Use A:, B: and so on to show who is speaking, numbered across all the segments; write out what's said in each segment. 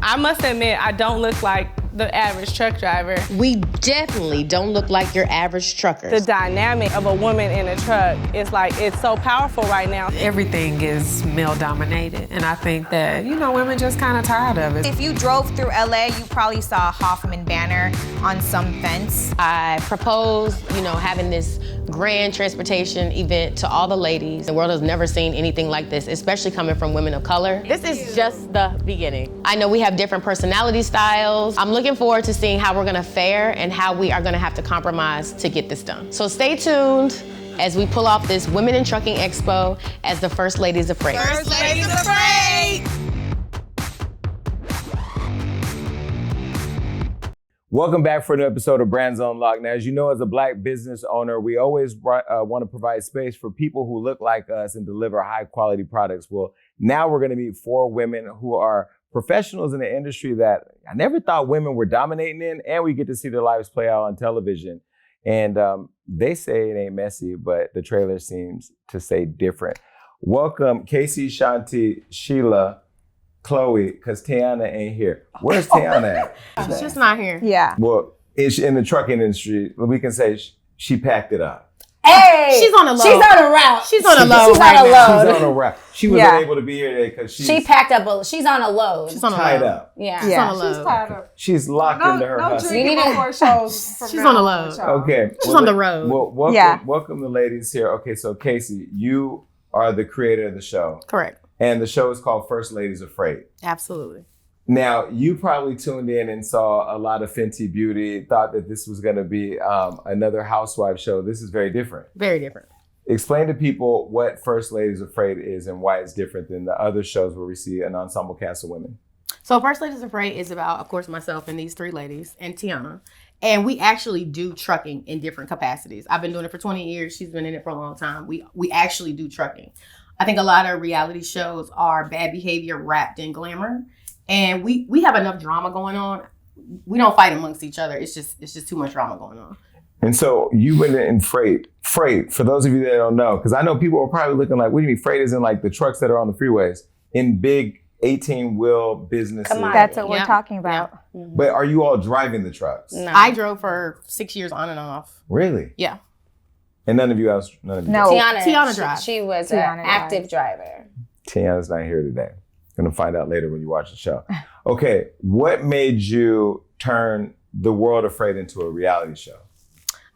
A: I must admit, I don't look like the average truck driver.
B: We definitely don't look like your average truckers.
A: The dynamic of a woman in a truck is like, it's so powerful right now.
C: Everything is male dominated, and I think that, women just kind of tired of it.
D: If you drove through LA, you probably saw a Hoffman banner on some fence.
B: I proposed, having this grand transportation event to all the ladies. The world has never seen anything like this, especially coming from women of color. This is just the beginning. I know we have different personality styles. I'm looking forward to seeing how we're gonna fare and how we are gonna have to compromise to get this done. So stay tuned as we pull off this Women in Trucking Expo as the First Ladies of Freight.
D: First Ladies of Freight!
E: Welcome back for another episode of Brands Unlocked. Now, as you know, as a Black business owner, we always want to provide space for people who look like us and deliver high quality products. Well, now we're going to meet 4 women who are professionals in the industry that I never thought women were dominating in, and we get to see their lives play out on television. And they say it ain't messy, but the trailer seems to say different. Welcome, Casey, Shanti, Sheila, Chloe, because Tana ain't here. Where's Tana at?
B: She's just not here.
D: Yeah.
E: Well, in the trucking industry, we can say she packed it up.
D: Hey!
B: She's on a load.
D: She's on a route.
B: She's on a load.
D: She's on a load.
E: She's on a route. She wasn't able to be here today because
F: she packed up. She's on a load.
B: She's on a
E: tied
B: load.
E: up.
F: Yeah.
B: She's on a load.
D: She's tied up.
E: She's locked into her hustle.
D: We need more shows.
B: She's on a load.
E: Okay.
B: She's on the road.
E: Well, welcome the ladies here. Okay, so Casey, you are the creator of the show.
B: Correct.
E: And the show is called First Ladies of Freight.
B: Absolutely.
E: Now, you probably tuned in and saw a lot of Fenty Beauty, thought that this was going to be another housewife show. This is very different.
B: Very different.
E: Explain to people what First Ladies of Freight is and why it's different than the other shows where we see an ensemble cast of women.
B: So First Ladies of Freight is about, of course, myself and these 3 ladies and Tiana. And we actually do trucking in different capacities. I've been doing it for 20 years. She's been in it for a long time. We actually do trucking. I think a lot of reality shows are bad behavior wrapped in glamour. And we have enough drama going on. We don't fight amongst each other. It's just too much drama going on.
E: And so you went in freight. Freight, for those of you that don't know, because I know people are probably looking like, what do you mean freight isn't like the trucks that are on the freeways? In big 18-wheel businesses.
F: Come on.
D: That's what we're talking about.
B: Yeah. Mm-hmm.
E: But are you all driving the trucks?
F: No.
B: I drove for 6 years on and off.
E: Really?
B: Yeah.
E: And none of you else? None of you
D: No.
B: Tiana drives.
F: She was
D: Tiana
F: an active driver.
E: Tiana's not here today. Gonna find out later when you watch the show. Okay, what made you turn the world of freight into a reality show?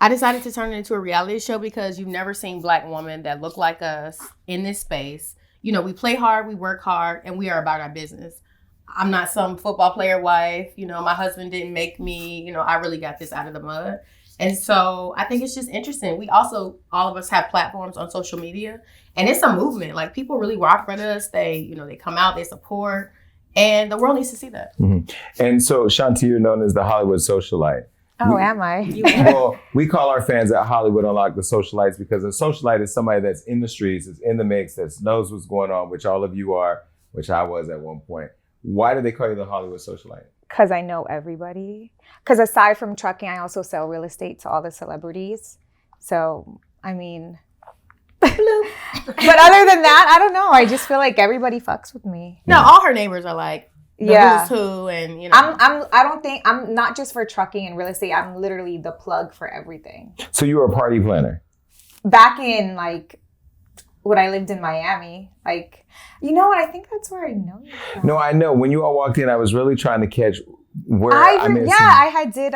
B: I decided to turn it into a reality show because you've never seen Black women that look like us in this space. We play hard, we work hard, and we are about our business. I'm not some football player wife. My husband didn't make me. I really got this out of the mud. And so I think it's just interesting. We also, all of us have platforms on social media, and it's a movement. Like, people really rock with us. They come out, they support, and the world needs to see that.
E: Mm-hmm. And so, Shanti, you're known as the Hollywood socialite.
D: Oh, am I?
E: Well, we call our fans at Hollywood Unlocked the socialites because a socialite is somebody that's in the streets, is in the mix, that knows what's going on, which all of you are, which I was at one point. Why do they call you the Hollywood socialite?
D: Because I know everybody. Because aside from trucking, I also sell real estate to all the celebrities. So, I mean, but other than that, I don't know. I just feel like everybody fucks with me.
B: No, all her neighbors are like, who's who, and
D: I'm not just for trucking and real estate. I'm literally the plug for everything.
E: So you were a party planner?
D: Back in when I lived in Miami, you know what? I think that's where I know you from.
E: No, I know. When you all walked in, I was really trying to catch where
D: I had did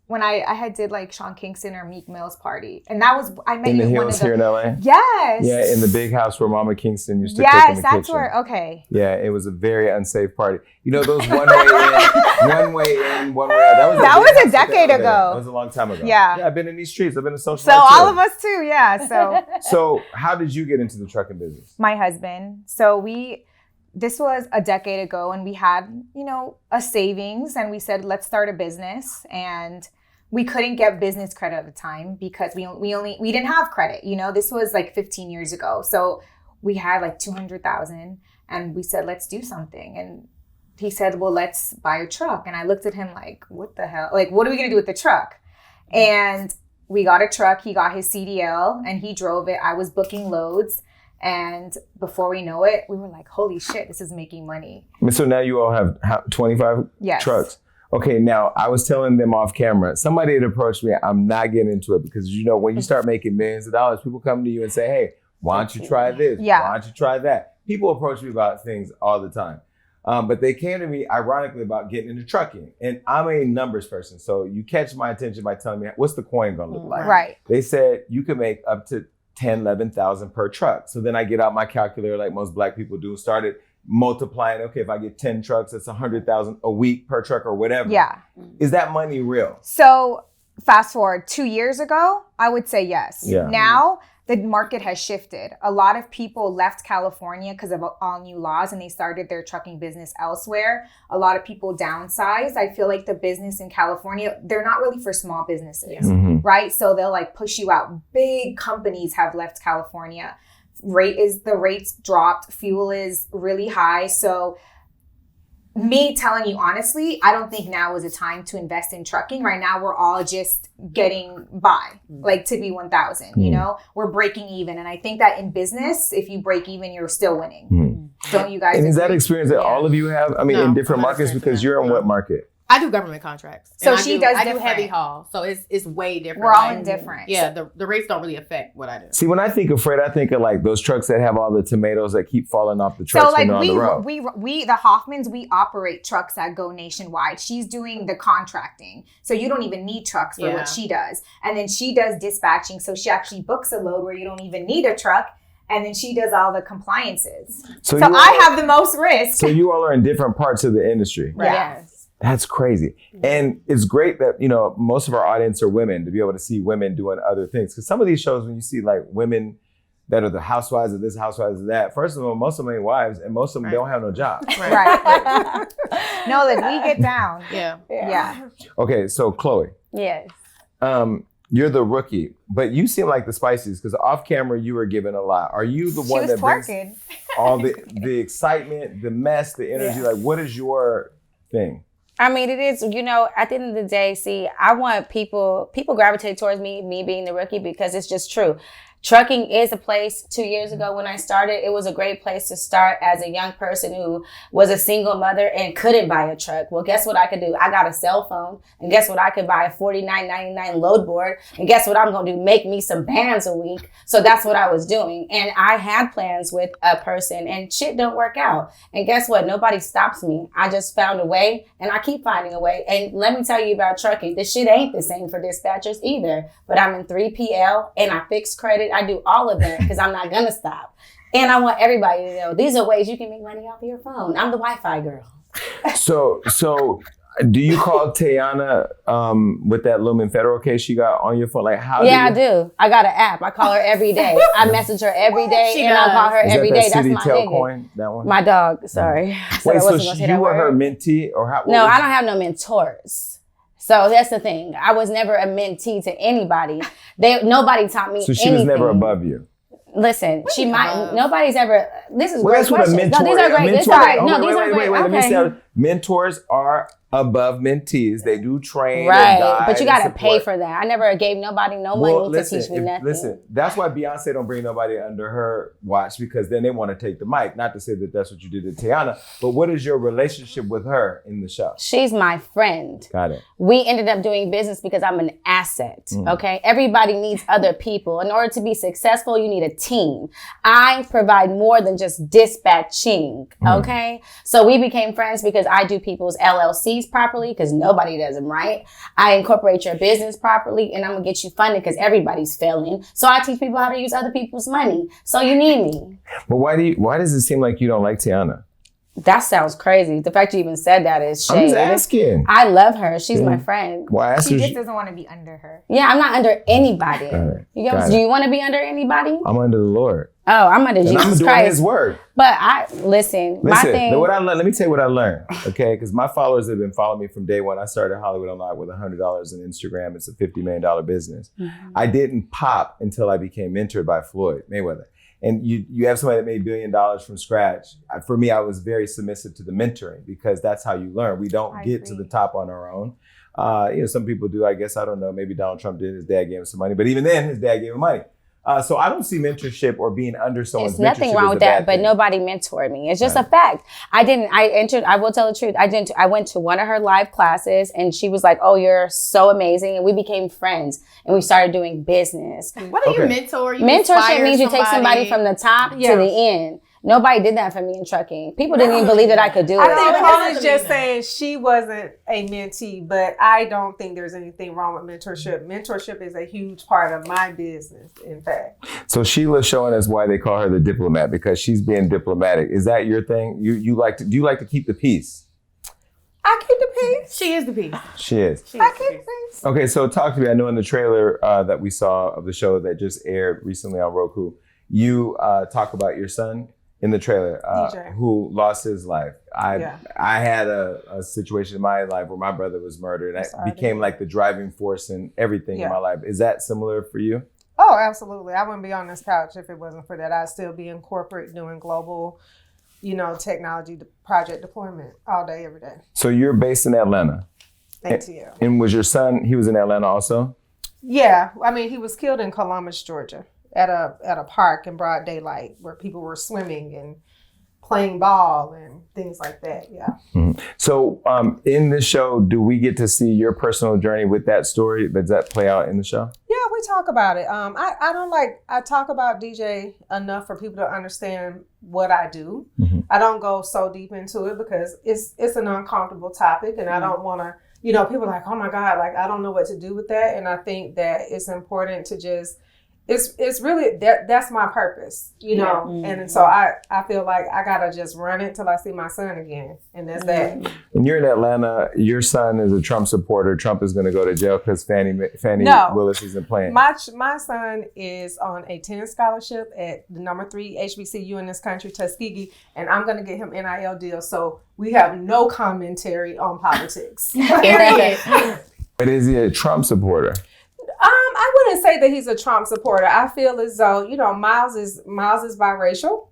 D: when I had did Sean Kingston or Meek Mill's party, and that was I met
E: in
D: you
E: the
D: in one
E: hills
D: of the
E: here in LA.
D: Yes.
E: Yeah, in the big house where Mama Kingston used to cook in the kitchen.
D: Yes, that's where. Okay.
E: Yeah, it was a very unsafe party. Those one way in, one way in, one way out.
D: That was a decade ago.
E: That was a long time ago.
D: Yeah.
E: I've been in these streets. I've been a social.
D: So all of us too. Yeah. So.
E: So how did you get into the trucking business?
D: My husband. So this was a decade ago, and we had a savings, and we said let's start a business, and we couldn't get business credit at the time because we didn't have credit. This was 15 years ago. So we had 200,000, and we said, let's do something. And he said, well, let's buy a truck. And I looked at him like, what the hell? What are we going to do with the truck? And we got a truck. He got his CDL and he drove it. I was booking loads. And before we know it, we were like, holy shit, this is making money.
E: So now you all have 25
D: Yes.
E: trucks. Okay, now I was telling them off camera, somebody had approached me. I'm not getting into it because, you know, when you start making millions of dollars, people come to you and say, hey, why don't you try this?
D: Yeah.
E: Why don't you try that? People approach me about things all the time. But they came to me, ironically, about getting into trucking. And I'm a numbers person. So you catch my attention by telling me, what's the coin going to look like?
D: Right.
E: They said you can make up to 10, 11,000 per truck. So then I get out my calculator like most black people do, started multiplying. Okay, if I get 10 trucks, that's 100,000 a week per truck or whatever.
D: Yeah.
E: Is that money real?
D: So fast forward 2 years ago, I would say yes.
E: Yeah.
D: Now the market has shifted. A lot of people left California because of all new laws and they started their trucking business elsewhere. A lot of people downsized. I feel like the business in California, they're not really for small businesses, right? So they'll like push you out. Big companies have left California. The rates dropped. Fuel is really high. So me telling you honestly, I don't think now is a time to invest in trucking. Right now, we're all just getting by, like to be 1,000, you know? We're breaking even. And I think that in business, if you break even, you're still winning. Don't you guys
E: And is that
D: agree?
E: experience that all of you have? I mean,
B: No,
E: in different
B: I'm not
E: markets,
B: experiencing
E: because
B: that.
E: you're in what market?
B: I do government contracts.
D: So
B: And
D: she does
B: I do
D: different.
B: heavy haul. So it's way different.
D: We're all
B: Like,
D: in different.
B: Yeah, the rates don't really affect what I do.
E: See, when I think of freight, I think of like those trucks that have all the tomatoes that keep falling off the trucks
D: So
E: when
D: like
E: they're on the road.
D: we the Hoffmans, we operate trucks that go nationwide. She's doing the contracting. So you don't even need trucks for
B: Yeah.
D: what she does. And then she does dispatching. So she actually books a load where you don't even need a truck. And then she does all the compliances. So
E: you all-
D: I have the most risk.
E: So you all are in different parts of the industry.
D: Yeah.
F: Yes.
E: That's crazy. And it's great that, you know, most of our audience are women, to be able to see women doing other things. Because some of these shows, when you see like women that are the housewives of this, housewives of that, first of all, most of them ain't wives and most of them don't have no job.
D: Right. No, like we get down.
B: Yeah.
D: Yeah.
E: Okay, so Chloe,
F: Yes.
E: you're the rookie, but you seem like the Spices because off camera you were given a lot. Are you the
D: She
E: one
D: was
E: that brings
D: twerking.
E: all the excitement, the mess, the energy? Like, what is your thing?
F: I mean, it is, you know, at the end of the day, see, I want people gravitate towards me being the rookie because it's just true. Trucking is a place 2 years ago when I started. It was a great place to start as a young person who was a single mother and couldn't buy a truck. Well, guess what I could do? I got a cell phone. And guess what? I could buy a $49.99 load board. And guess what I'm going to do? Make me some bands a week. So that's what I was doing. And I had plans with a person and shit don't work out. And guess what? Nobody stops me. I just found a way and I keep finding a way. And let me tell you about trucking. This shit ain't the same for dispatchers either. But I'm in 3PL and I fix credit. I do all of that because I'm not going to stop. And I want everybody to know these are ways you can make money off of your phone. I'm the Wi-Fi girl.
E: So do you call Tana with that Lumen Federal case she got on your phone? Like, how?
F: I do. I got an app. I call her every day. I message her every day
B: She
F: and I call her
B: does.
F: every
E: Is
F: day.
E: that
F: That's
E: City
F: my
E: Tail
F: nigga.
E: coin? That one?
F: My dog. Sorry. I said
E: Wait,
F: I
E: so
F: wasn't gonna say that
E: you were her
F: word.
E: mentee, or how?
F: No, I don't have no mentors. So that's the thing. I was never a mentee to anybody. Nobody taught me
E: So she
F: anything.
E: was never above you.
F: Listen, she might. Nobody's ever. This is
E: Well,
F: great
E: that's what a
F: questions.
E: mentor.
F: No, these are great. These are great. No, these are great.
E: Let me
F: Okay.
E: say, mentors are above mentees. They do train,
F: Right,
E: and guide
F: but you
E: and
F: got to pay
E: support.
F: for that. I never gave nobody no money to teach me nothing.
E: Listen, that's why Beyonce don't bring nobody under her watch, because then they want to take the mic. Not to say that that's what you did to Tana, but what is your relationship with her in the show?
F: She's my friend.
E: Got it.
F: We ended up doing business because I'm an asset, okay? Everybody needs other people. In order to be successful, you need a team. I provide more than just dispatching, okay? So we became friends because I do people's LLCs properly because nobody does them right. I incorporate your business properly and I'm gonna get you funded because everybody's failing. So I teach people how to use other people's money. So you need me.
E: But why does it seem like you don't like Tana?
F: That sounds crazy. The fact you even said that is shade.
E: I'm just asking.
F: I love her. She's my friend.
E: Well, I asked
D: She
E: her-
D: just doesn't want to be under her.
F: Yeah, I'm not under anybody.
E: Got it.
F: You
E: Got
F: do
E: it.
F: you want to be under anybody?
E: I'm under the Lord.
F: Oh, I'm under
E: And
F: Jesus
E: I'm doing
F: Christ.
E: his word.
F: But I listen. My thing.
E: Let me tell you what I learned, okay? Because my followers have been following me from day one. I started Hollywood Unlocked with $100 in Instagram. It's a $50 million business. I didn't pop until I became mentored by Floyd Mayweather. And you have somebody that made $1 billion from scratch. For me, I was very submissive to the mentoring because that's how you learn. We don't
D: I
E: get to
D: agree.
E: the top on our own. Some people do. I guess I don't know. Maybe Donald Trump did. His dad gave him some money, but even then, his dad gave him money. So I don't see mentorship or being under someone's
F: There's nothing
E: mentorship
F: wrong
E: as a
F: with that,
E: bad
F: but
E: thing.
F: nobody mentored me. It's just a fact. I will tell the truth. I went to one of her live classes and she was like, oh, you're so amazing. And we became friends and we started doing business.
B: What do you mentor? You
F: Mentorship
B: inspire
F: means you take somebody from the top to the end. Nobody did that for me in trucking. People didn't even believe that I could do
C: I
F: it.
C: think Paula's just saying she wasn't a mentee, but I don't think there's anything wrong with mentorship. Mentorship is a huge part of my business, in fact.
E: So Sheila's showing us why they call her the diplomat, because she's being diplomatic. Is that your thing? Do you like to keep the peace?
C: I keep the peace.
B: She is the piece.
E: She is.
C: I keep the peace.
E: Okay, so talk to me. I know in the trailer that we saw of the show that just aired recently on Roku, you talk about your son in the trailer
C: DJ.
E: who lost his life.
C: Yeah.
E: I had a situation in my life where my brother was murdered. I became like the driving force in everything in my life. Is that similar for you?
C: Oh, absolutely. I wouldn't be on this couch if it wasn't for that. I'd still be in corporate doing global, technology project deployment all day, every day.
E: So you're based in Atlanta.
C: Thanks to you.
E: And was your son, he was in Atlanta also?
C: Yeah. I mean, he was killed in Columbus, Georgia at a park in broad daylight where people were swimming and playing ball and things like that. Yeah.
E: Mm-hmm. So in this show, do we get to see your personal journey with that story? Does that play out in the show?
C: Yeah, we talk about it. I talk about DJ enough for people to understand what I do.
E: Mm-hmm.
C: I don't go so deep into it because it's an uncomfortable topic and I don't want to, people are like, oh my God, like, I don't know what to do with that. And I think that it's important to just, it's really, that's my purpose, And so I feel like I got to just run it till I see my son again. And that's that.
E: When you're in Atlanta, your son is a Trump supporter. Trump is going to go to jail because Fannie Willis isn't playing.
C: My son is on a tennis scholarship at the number 3 HBCU in this country, Tuskegee, and I'm going to get him NIL deal. So we have no commentary on politics. Period.
E: But is he a Trump supporter?
C: I wouldn't say that he's a Trump supporter. I feel as though, Miles is biracial.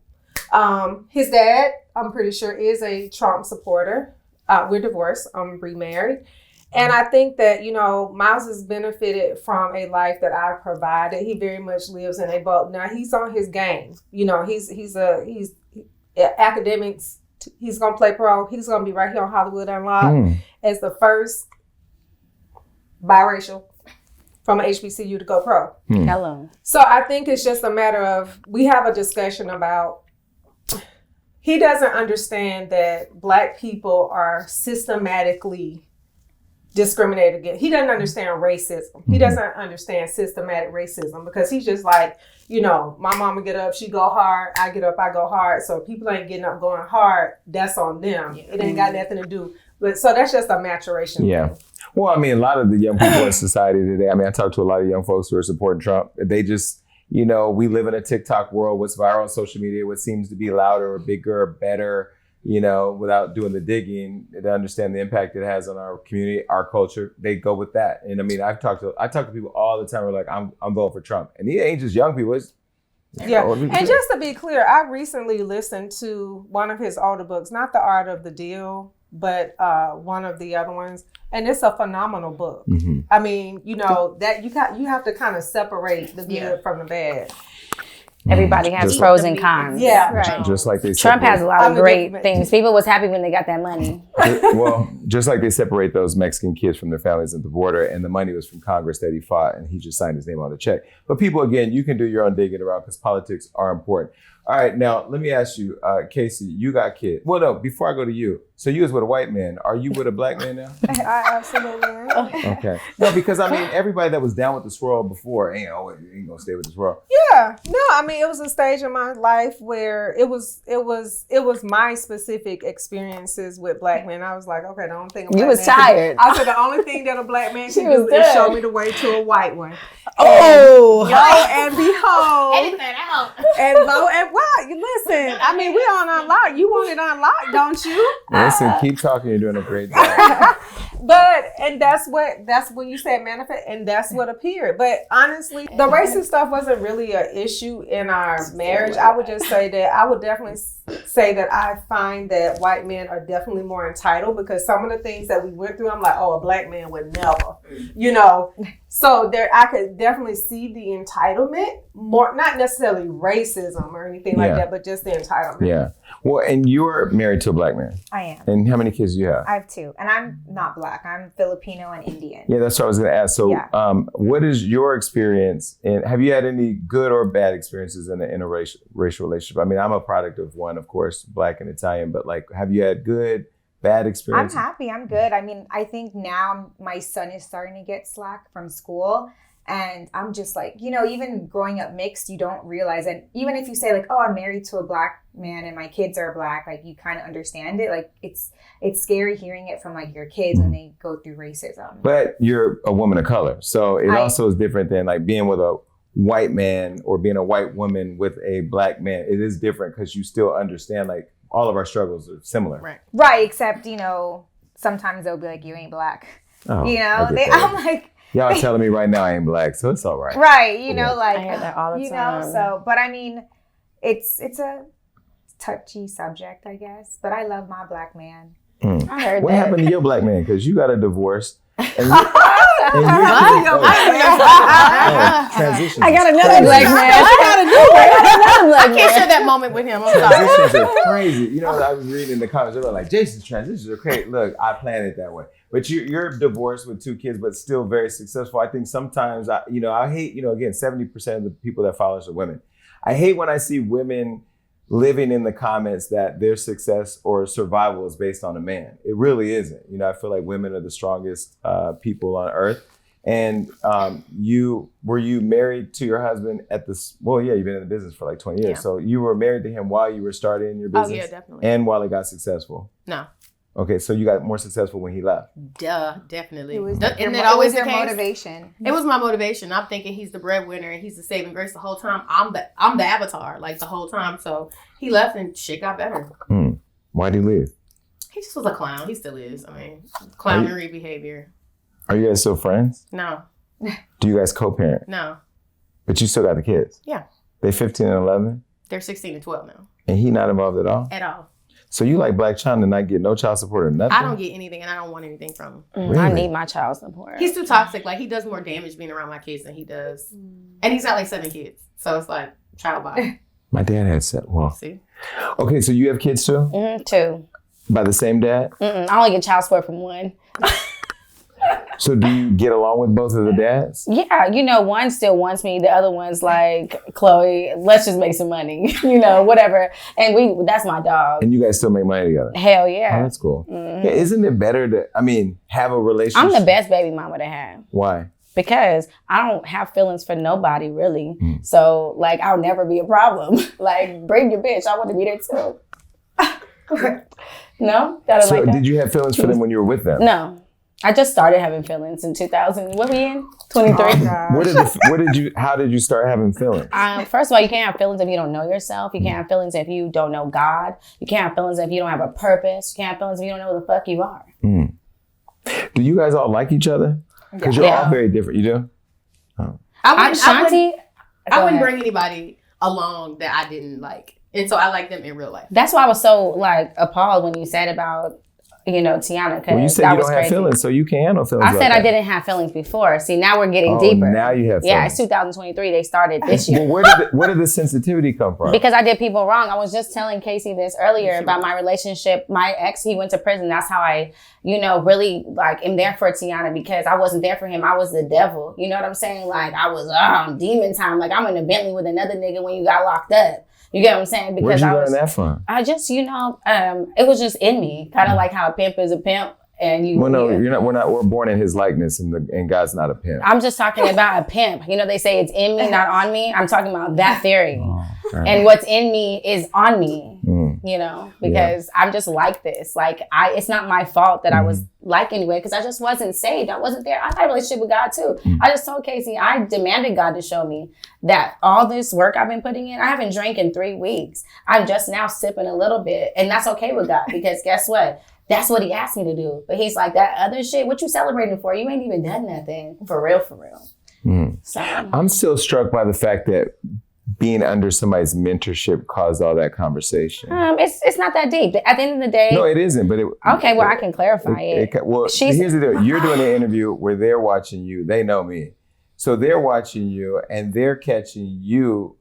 C: His dad, I'm pretty sure, is a Trump supporter. We're divorced. I'm remarried. And I think that, Miles has benefited from a life that I provided. He very much lives in a boat. Now he's on his game. He's academics. He's going to play pro. He's going to be right here on Hollywood Unlocked as the first biracial from a HBCU to go pro.
F: Hello.
C: So I think it's just a matter of, we have a discussion about, he doesn't understand that Black people are systematically discriminated against. He doesn't understand racism. He doesn't understand systematic racism because he's just like, my mama get up, she go hard. I get up, I go hard. So if people ain't getting up going hard, that's on them. It ain't got nothing to do. But so that's just a maturation thing.
E: Well, I mean, a lot of the young people in society today, I talk to a lot of young folks who are supporting Trump. They just, we live in a TikTok world. What's viral on social media, what seems to be louder or bigger or better, without doing the digging to understand the impact it has on our community, our culture, they go with that. And I talk to people all the time who are like, I'm voting for Trump. And he ain't just young people.
C: And just to be clear, I recently listened to one of his older books, not The Art of the Deal, but one of the other ones. And it's a phenomenal book.
E: Mm-hmm.
C: I mean, that you have to kind of separate the good from the bad.
F: Everybody has pros and cons.
C: Yeah,
B: right.
E: Just like they
F: Trump has a lot of great
C: different
F: things. People was happy when they got that money.
E: Well, just like they separate those Mexican kids from their families at the border, and the money was from Congress that he fought, and he just signed his name on the check. But people, again, you can do your own digging around because politics are important. All right, now let me ask you, Casey, you got kids. Well, no, before I go to you, so you was with a white man. Are you with a Black man now?
C: I absolutely am.
E: Okay. No, because everybody that was down with the swirl before ain't gonna stay with the swirl.
C: Yeah, no, it was a stage in my life where it was my specific experiences with Black men. I was like, okay, the only thing
F: You was tired.
C: I said the only thing that a Black man can
F: was
C: do is
F: done.
C: show me the way to a white one.
F: Oh,
C: Lo and behold,
B: Edit that out.
C: and lo and well, you listen. We on unlock. You want it unlocked, don't you?
E: Listen, keep talking. You're doing a great job.
C: And that's when you said manifest, and that's what appeared. But honestly, the racist stuff wasn't really an issue in our marriage. I would definitely say that I find that white men are definitely more entitled because some of the things that we went through, I'm like, oh, a Black man would never, So there, I could definitely see the entitlement, more not necessarily racism or anything like that, but just the entitlement.
E: Yeah. Well, and you're married to a black man.
D: I am.
E: And how many kids do you have?
D: I have 2, and I'm not black. I'm Filipino and Indian.
E: Yeah, that's what I was going to ask. So, what is your experience? And have you had any good or bad experiences in a racial relationship? I mean, I'm a product of one, of course, black and Italian, but like, have you had good, bad experiences?
D: I'm happy. I'm good. I mean, I think now my son is starting to get slack from school. And I'm just like, you know, even growing up mixed, you don't realize. And even if you say like, oh, I'm married to a black man and my kids are black, like you kind of understand it. Like it's scary hearing it from like your kids when they go through racism.
E: But you're a woman of color. So it also is different than like being with a white man or being a white woman with a black man. It is different because you still understand like all of our struggles are similar.
D: Right. Except, you know, sometimes they'll be like, you ain't black.
E: Oh,
D: you know, I'm like,
E: y'all telling me right now I ain't black, so it's all right.
D: Right. You know, like,
F: I hear that all the
D: you
F: time.
D: know, so, but I mean, it's a touchy subject, I guess, but I love my black man.
F: I heard
E: What
F: that.
E: happened to your black man? Because you got a divorce. And
F: Transition.
E: I
F: got another black man.
B: I can't share that moment with him. I'm sorry.
E: Transitions are crazy. You know, I was reading in the comments, they were like, Jason's transitions are crazy. Look, I planned it that way. But you're divorced with 2 kids, but still very successful. I think sometimes, I hate, again, 70% of the people that follow us are women. I hate when I see women living in the comments that their success or survival is based on a man. It really isn't. I feel like women are the strongest people on earth. And were you married to your husband at this? Well, yeah, you've been in the business for like 20 years. Yeah. So you were married to him while you were starting your business?
B: Oh, yeah, definitely.
E: And while it got successful?
B: No.
E: Okay, so you got more successful when he left.
B: Definitely.
D: It was
B: always
D: your
B: the case?
D: motivation.
B: It was my motivation. I'm thinking he's the breadwinner and he's the saving grace the whole time. I'm the avatar like the whole time. So he left and shit got better.
E: Why did he leave?
B: He just was a clown. He still is. I mean, clownery behavior.
E: Are you guys still friends?
B: No.
E: Do you guys co-parent?
B: No.
E: But you still got the kids?
B: Yeah.
E: They 15 and 11?
B: They're 16 and 12 now.
E: And he not involved at all?
B: At all.
E: So you like Black China and not get no child support or nothing?
B: I don't get anything and I don't want anything from him.
E: Really?
F: I need my child support.
B: He's too toxic. Like he does more damage being around my kids than he does. And he's got like 7 kids. So it's like child body.
E: My dad had 7. Well,
B: see.
E: Okay, so you have kids too?
F: 2.
E: By the same dad?
F: I only get child support from 1.
E: So do you get along with both of the dads?
F: Yeah, one still wants me. The other one's like, Chloe, let's just make some money, whatever. And that's my dog.
E: And you guys still make money together?
F: Hell yeah.
E: Oh, that's cool. Mm-hmm. Yeah, isn't it better to, have a relationship?
F: I'm the best baby mama to have.
E: Why?
F: Because I don't have feelings for nobody, really. So, I'll never be a problem. Bring your bitch. I want to be there too. No?
E: So did you have feelings for them when you were with them?
F: No. I just started having feelings in 2000. What we in? 23.
E: How did you start having feelings?
F: First of all, you can't have feelings if you don't know yourself. You can't have feelings if you don't know God. You can't have feelings if you don't have a purpose. You can't have feelings if you don't know who the fuck you are.
E: Do you guys all like each other? Because you're all very different. You do? Oh.
B: I wouldn't bring anybody along that I didn't like. And so I like them in real life.
F: That's why I was so appalled when you said about Tiana.
E: Well, you said you don't have feelings, so you can't handle feelings.
F: I said I didn't have feelings before. See, now we're getting deeper.
E: Now you have feelings.
F: Yeah, it's 2023. They started this year.
E: Well, where did the sensitivity come from?
F: Because I did people wrong. I was just telling Casey this earlier about my relationship. My ex, he went to prison. That's how I, really am there for Tiana because I wasn't there for him. I was the devil. You know what I'm saying? I was demon time. I'm in a Bentley with another nigga when you got locked up. You get what I'm saying? Because
E: where'd you learn that from?
F: I just, it was just in me. Kind of like how a pimp is a pimp. And you.
E: Well, no, you're not. We're born in His likeness, and God's not a pimp.
F: I'm just talking about a pimp. They say it's in me, not on me. I'm talking about that theory. And what's in me is on me. Because I'm just like this. It's not my fault that I was anyway, because I just wasn't saved. I wasn't there. I had a relationship with God too. I just told Casey, I demanded God to show me that all this work I've been putting in, I haven't drank in 3 weeks. I'm just now sipping a little bit. And that's okay with God because guess what? That's what he asked me to do. But he's like, that other shit, what you celebrating for? You ain't even done nothing. For real. So
E: I'm still struck by the fact that being under somebody's mentorship caused all that conversation.
F: It's not that deep. At the end of the day.
E: No, it isn't. But
F: I can clarify it.
E: Here's the deal. You're doing an interview where they're watching you. They know me. So they're watching you and they're catching you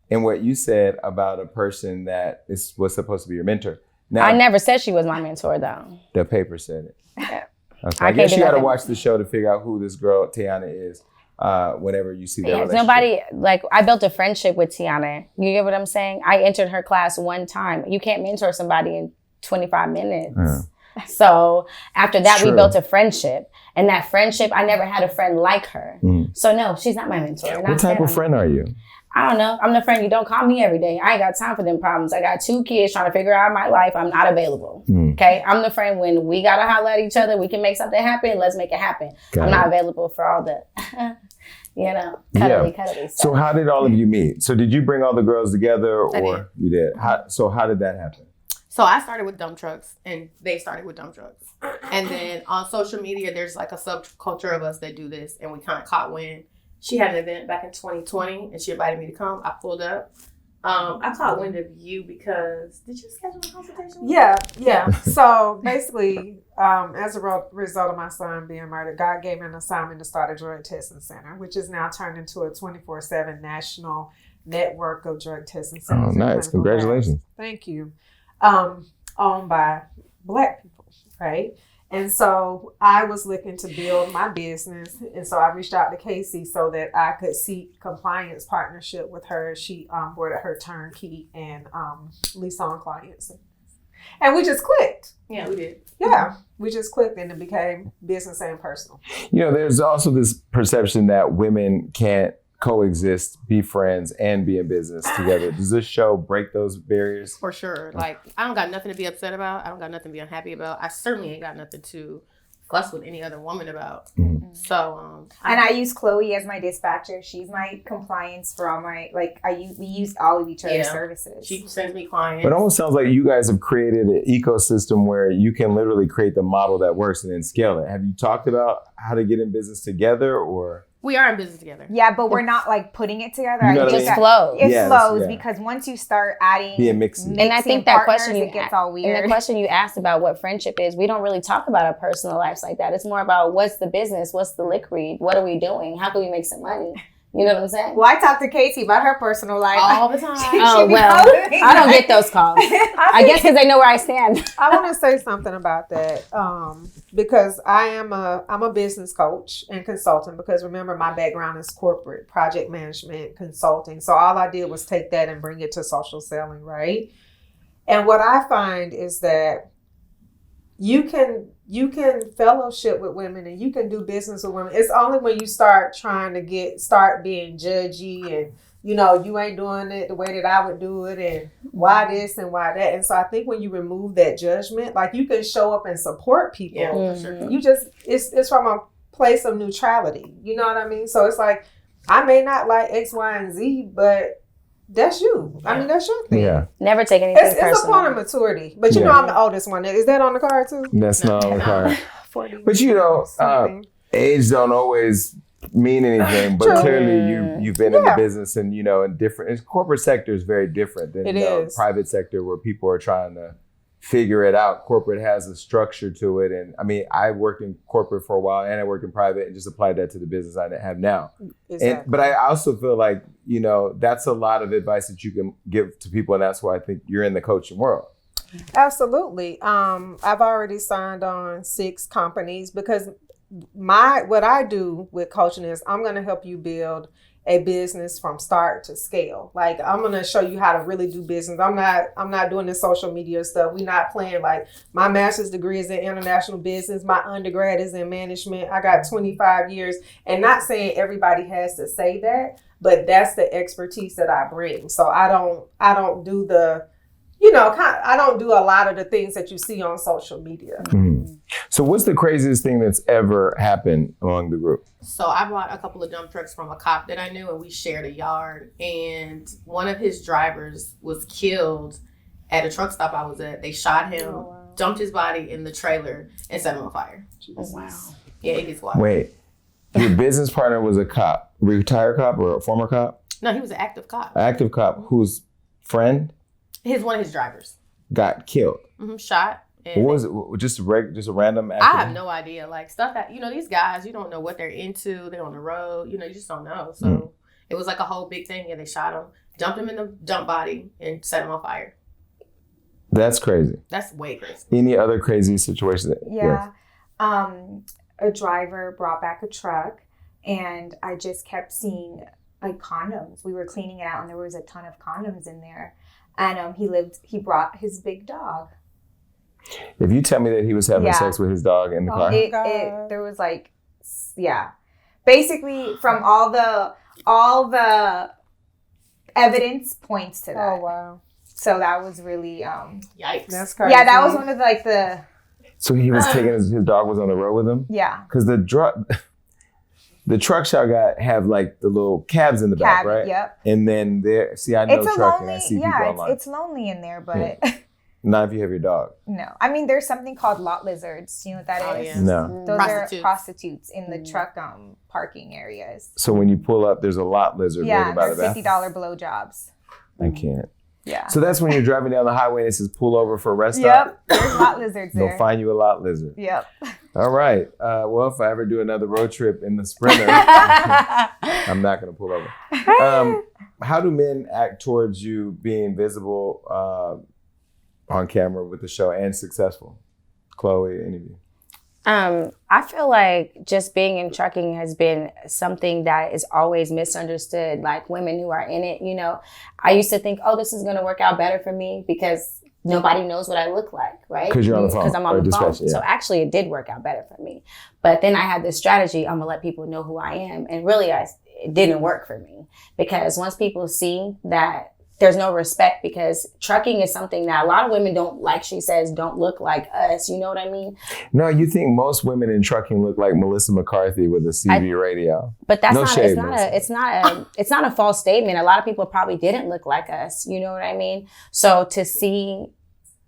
E: in what you said about a person that was supposed to be your mentor. Now,
F: I never said she was my mentor, though.
E: the paper said it.
F: Yeah.
E: Okay. I guess you got to watch the show to figure out who this girl, Tana, is whenever you see their relationship.
F: Nobody, like, I built a friendship with Tiana. You get what I'm saying? I entered her class one time. You can't mentor somebody in 25 minutes.
E: Yeah.
F: So after that,
E: True.
F: we built a friendship. And that friendship, I never had a friend like her. So no, she's not my mentor.
E: What type of friend are you?
F: I don't know. I'm the friend you don't call me every day. I ain't got time for them problems. I got 2 kids trying to figure out my life. I'm not available. Okay? I'm the friend when we got to holler at each other. We can make something happen. Let's make it happen. I'm not available for all the, cuddly stuff.
E: So how did all of you meet? So did you bring all the girls together or you did? How did that happen?
B: So I started with dump trucks and they started with dump trucks. And then on social media, there's like a subculture of us that do this. And we kind of caught wind. She had an event back in 2020 and she invited me to come. I pulled up. I caught wind of you because, did you schedule a consultation?
C: Yeah. So basically, as a result of my son being murdered, God gave me an assignment to start a drug testing center, which is now turned into a 24/7 national network of drug testing centers.
E: Oh, nice. Congratulations.
C: Labs. Thank you. Owned by Black people, right? And so I was looking to build my business. And so I reached out to Casey so that I could seek compliance partnership with her. She onboarded her turnkey and lease-on clients. And we just clicked.
B: Yeah, we did.
C: Yeah, we just clicked and it became business and personal.
E: There's also this perception that women can't coexist, be friends, and be in business together. Does this show break those barriers?
B: For sure. Like, I don't got nothing to be upset about. I don't got nothing to be unhappy about. I certainly ain't got nothing to fuss with any other woman about. So,
D: and I use Chloe as my dispatcher. She's my compliance for all my, we use all of each other's services.
B: She sends me clients.
E: But it almost sounds like you guys have created an ecosystem where you can literally create the model that works and then scale it. Have you talked about how to get in business together or?
B: We are in business together.
D: Yeah, but we're not putting it together.
F: It just flows.
D: It flows because once you start adding
E: mixing.
F: And I think that question
D: it gets all weird.
F: And the question you asked about what friendship is, we don't really talk about our personal lives like that. It's more about what's the business, what's the lick read, what are we doing, how can we make some money? You know what I'm saying?
D: Well, I talk to Casey about her personal life
B: all the time.
F: Oh, well, I don't get those calls. I guess because they know where I stand.
C: I want to say something about that because I'm a business coach and consultant because remember my background is corporate project management consulting. So all I did was take that and bring it to social selling, right? And what I find is that you can fellowship with women and you can do business with women. It's only when you start trying to start being judgy and, you ain't doing it the way that I would do it and why this and why that. And so I think when you remove that judgment, like you can show up and support people.
B: Yeah, for sure.
C: You just, it's from a place of neutrality. You know what I mean? So it's like, I may not like X, Y, and Z, but that's you. I mean, that's your thing.
E: Yeah.
F: Never take anything personal.
C: It's a point of maturity. But I'm the oldest one. Is that on the card too?
E: That's not on the card.
C: 40.
E: But age don't always mean anything. But clearly you've been in the business and in different corporate sector is very different than the private sector where people are trying to figure it out. Corporate has a structure to it. And I mean, I worked in corporate for a while and I worked in private and just applied that to the business I have now. Exactly. But I also feel like, that's a lot of advice that you can give to people. And that's why I think you're in the coaching world.
C: Absolutely. I've already signed on 6 companies because what I do with coaching is I'm going to help you build a business from start to scale. Like I'm going to show you how to really do business. I'm not doing this social media stuff. We're not playing like my master's degree is in international business. My undergrad is in management. I got 25 years and not saying everybody has to say that, but that's the expertise that I bring. So I don't do the, I don't do a lot of the things that you see on social media.
E: Mm-hmm. So what's the craziest thing that's ever happened among the group?
B: So I bought a couple of dump trucks from a cop that I knew and we shared a yard. And one of his drivers was killed at a truck stop I was at. They shot him, dumped his body in the trailer and set him on fire.
F: Oh, wow.
B: Yeah, it gets wild.
E: Wait, your business partner was a cop, retired cop or a former cop?
B: No, he was an active cop.
E: Active cop whose friend?
B: One of his drivers.
E: Got killed.
B: Shot And
E: What was it? Just a random
B: I
E: accident?
B: have no idea. Like stuff that, these guys, you don't know what they're into. They're on the road. You just don't know. So it was like a whole big thing. And they shot him, dumped him in the dump body, and set him on fire.
E: That's crazy.
B: That's way crazy.
E: Any other crazy situations?
D: Yeah. A driver brought back a truck, and I just kept seeing like condoms. We were cleaning it out, and there was a ton of condoms in there. And he brought his big dog.
E: If you tell me that he was having sex with his dog in the car,
D: there was like, basically from all the evidence points to that.
A: Oh, wow.
D: So that was really
B: Yikes.
C: That's crazy.
D: yeah, that was one of the
E: so he was taking his dog was on the road with him.
D: yeah.
E: Because the truck shop have like the little cabs in the back, right?
D: Yep.
E: And then there, I know
D: It's a
E: trucking.
D: lonely,
E: I see people online.
D: it's lonely in there, but
E: Not if you have your dog.
D: no. I mean, there's something called lot lizards. You know what that
B: Oh,
D: is?
B: yeah.
E: No.
D: Those
B: Prostitutes.
D: are prostitutes in the truck parking areas.
E: So when you pull up, there's a lot lizard
D: Yeah,
E: waiting by
D: they're
E: the bathroom.
D: $50 blowjobs.
E: I can't.
D: Yeah.
E: So that's when you're driving down the highway and it says pull over for a rest stop.
D: Yep. There's lot lizards
E: They'll
D: there.
E: find you a lot lizard.
D: Yep.
E: All right. Well, if I ever do another road trip in the Sprinter, I'm not going to pull over. How do men act towards you being visible on camera with the show and successful? Chloe, any of you?
F: I feel like just being in trucking has been something that is always misunderstood. Like women who are in it, I used to think, oh, this is going to work out better for me because nobody knows what I look like, right?
E: Because you're on the phone.
F: Because I'm on the phone.
E: Yeah.
F: So actually it did work out better for me. But then I had this strategy, I'm going to let people know who I am. And really, it didn't work for me because once people see that there's no respect, because trucking is something that a lot of women don't, like she says, don't look like us. You know what I mean?
E: No, you think most women in trucking look like Melissa McCarthy with a CB radio.
F: But that's
E: No
F: not,
E: shade,
F: it's not a false statement. A lot of people probably didn't look like us. You know what I mean? So to see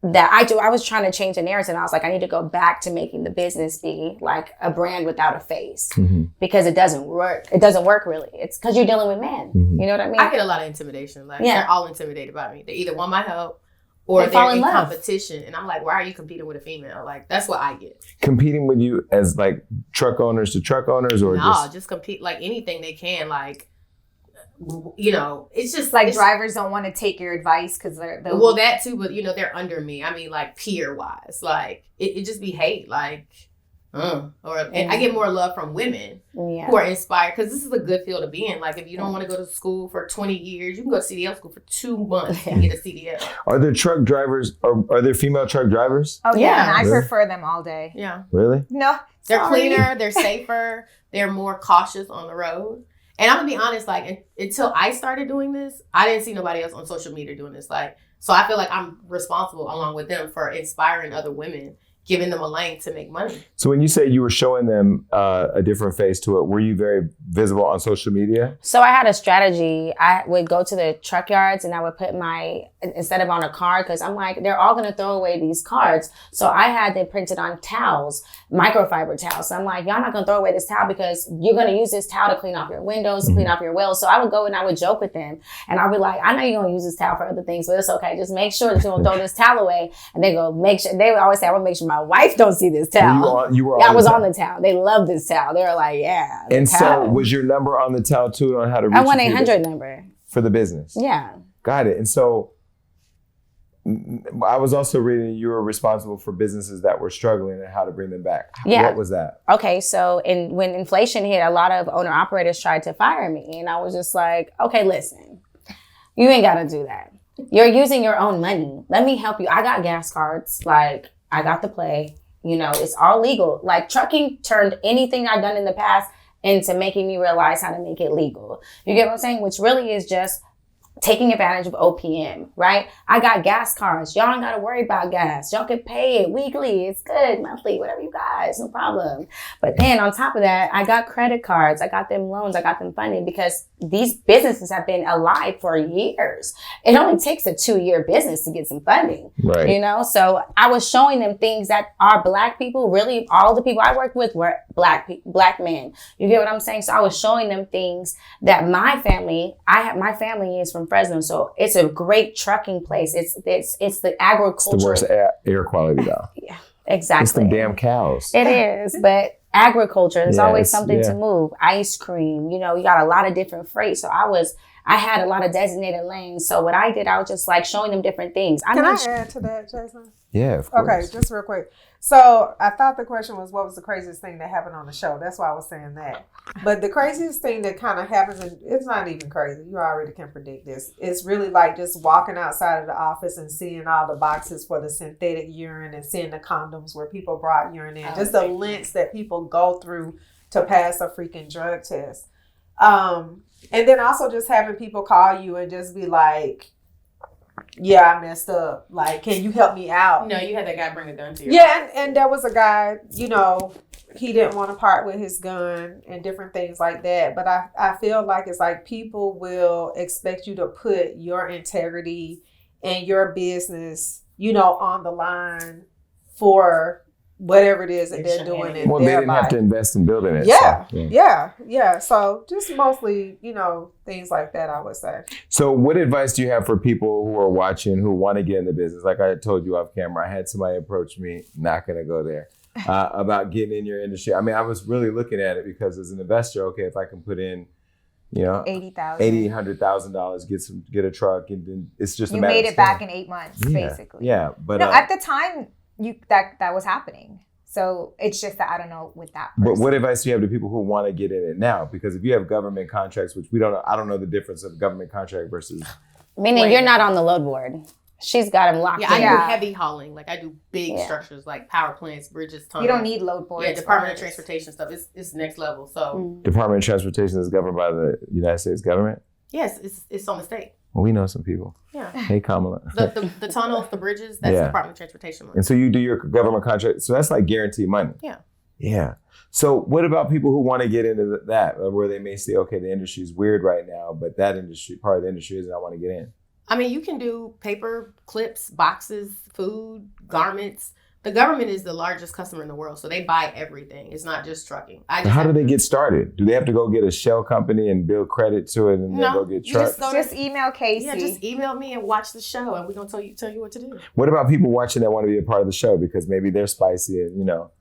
F: that I was trying to change the narrative. I was like, I need to go back to making the business be like a brand without a face because it doesn't work. It doesn't work really. It's because you're dealing with men. You know what I mean?
B: I get a lot of intimidation. Like they're all intimidated by me. They either want my help or
F: They fall
B: they're
F: in
B: in
F: love.
B: competition. And I'm like, why are you competing with a female? Like, that's what I get.
E: Competing with you as like truck owners to truck owners or
B: just compete like anything they can. Like, it's just
D: Like drivers don't want to take your advice because they're
B: well, that too, but they're under me. I mean, like peer wise, like it just be hate, like, and I get more love from women who are inspired because this is a good field to be in. Like, if you don't want to go to school for 20 years, you can go to CDL school for 2 months and get a CDL.
E: Are there truck drivers? Are there female truck drivers?
D: Oh yeah, and I
E: Really?
D: prefer them all day.
B: Yeah,
E: Really?
D: No,
B: they're
D: sorry.
B: cleaner, they're safer, they're more cautious on the road. And I'm gonna be honest, like until I started doing this, I didn't see nobody else on social media doing this. Like, so I feel like I'm responsible along with them for inspiring other women, giving them a lane to make money.
E: So when you say you were showing them a different face to it, were you very visible on social media?
F: So I had a strategy. I would go to the truck yards and I would put instead of on a card, because I'm like, they're all going to throw away these cards. So I had them printed on towels, microfiber towels. So I'm like, y'all not going to throw away this towel because you're going to use this towel to clean off your windows, clean off your wells. So I would go and I would joke with them. And I'd be like, I know you're going to use this towel for other things, but it's okay. Just make sure that you don't throw this towel away. And they go, make sure. They would always say, I want to make sure my wife don't see this towel.
E: You were
F: I was on the towel. They love this towel. They were like, yeah.
E: And
F: towel.
E: so was your number on the towel too on how to reach
F: I
E: you
F: 1-800 number.
E: for the business?
F: Yeah.
E: Got it. And so I was also reading you were responsible for businesses that were struggling and how to bring them back.
F: Yeah.
E: What was that?
F: Okay, so when inflation hit, a lot of owner operators tried to fire me. And I was just like, okay, listen, you ain't got to do that. You're using your own money. Let me help you. I got gas cards. Like, I got the play. It's all legal. Like, trucking turned anything I've done in the past into making me realize how to make it legal. You get what I'm saying? Which really is just taking advantage of OPM, right? I got gas cards. Y'all don't got to worry about gas. Y'all can pay it weekly. It's good, monthly, whatever you guys, no problem. But then on top of that, I got credit cards. I got them loans. I got them funding because these businesses have been alive for years. It only takes a 2-year business to get some funding,
E: Right.
F: So I was showing them things that are Black people, really all the people I worked with were Black men. You get what I'm saying? So I was showing them things that my family is from Fresno. So it's a great trucking place. It's the agriculture.
E: It's the worst air quality though.
F: Yeah, exactly.
E: It's them damn cows.
F: It is, but agriculture, there's always
E: Yes,
F: something
E: yeah.
F: to move. Ice cream, you know, you got a lot of different freight. So I had a lot of designated lanes. So what I did, I was just like showing them different things.
C: Can I add to that, Jason?
E: Yeah, of course.
C: Okay, just real quick. So I thought the question was, what was the craziest thing that happened on the show? That's why I was saying that. But the craziest thing that kind of happens, and it's not even crazy. You already can predict this. It's really like just walking outside of the office and seeing all the boxes for the synthetic urine and seeing the condoms where people brought urine in. Just the lengths that people go through to pass a freaking drug test. And then also just having people call you and just be like, yeah, I messed up. Like, can you help me out?
B: No, you had that guy bring a gun to your
C: Yeah, and there was a guy, you know, he didn't want to part with his gun and different things like that. But I feel like it's like people will expect you to put your integrity and your business, you know, on the line for whatever it is that they're doing. And
E: Well, they didn't have to invest in building it.
C: Yeah,
E: so,
C: yeah. So just mostly, you know, things like that, I would say.
E: So what advice do you have for people who are watching who want to get in the business? Like I told you off camera, I had somebody approach me, not going to go there, about getting in your industry. I mean, I was really looking at it because as an investor, okay, if I can put in, you know, $100,000, get a truck, and then it's just a
D: You
E: matter
D: made
E: of
D: it back
E: time.
D: in 8 months,
E: Yeah,
D: basically.
E: Yeah, but
D: No, at the time, that was happening. So it's just that I don't know with that person.
E: But what advice do you have to people who want to get in it now? Because if you have government contracts, which we don't know, I don't know the difference of government contract versus.
F: Meaning you're not on the load board. She's got him locked
B: Yeah,
F: in.
B: I do heavy hauling. Like I do big
F: Yeah.
B: structures like power plants, bridges, tunnels.
D: You don't need load boards.
B: Yeah, Department of Transportation stuff. It's next level. So
E: Department of Transportation is governed by the United States government.
B: yes, it's on the state.
E: Well, we know some people.
B: Yeah.
E: Hey, Kamala.
B: The tunnels, the bridges, that's
E: Yeah.
B: Department of Transportation money.
E: And so you do your government contract. So that's like guaranteed money.
B: Yeah.
E: Yeah. So what about people who want to get into that, where they may say, okay, the industry is weird right now, but that industry, part of the industry is, and I want to get in.
B: I mean, you can do paper clips, boxes, food, garments. The government is the largest customer in the world, so they buy everything. It's not just trucking.
E: How do they get started? Do they have to go get a shell company and build credit to it and then go get
B: you
E: trucks?
D: Just email Casey.
B: Yeah, just email me and watch the show, and we're gonna tell you what to do.
E: What about people watching that want to be a part of the show because maybe they're spicy and, you know,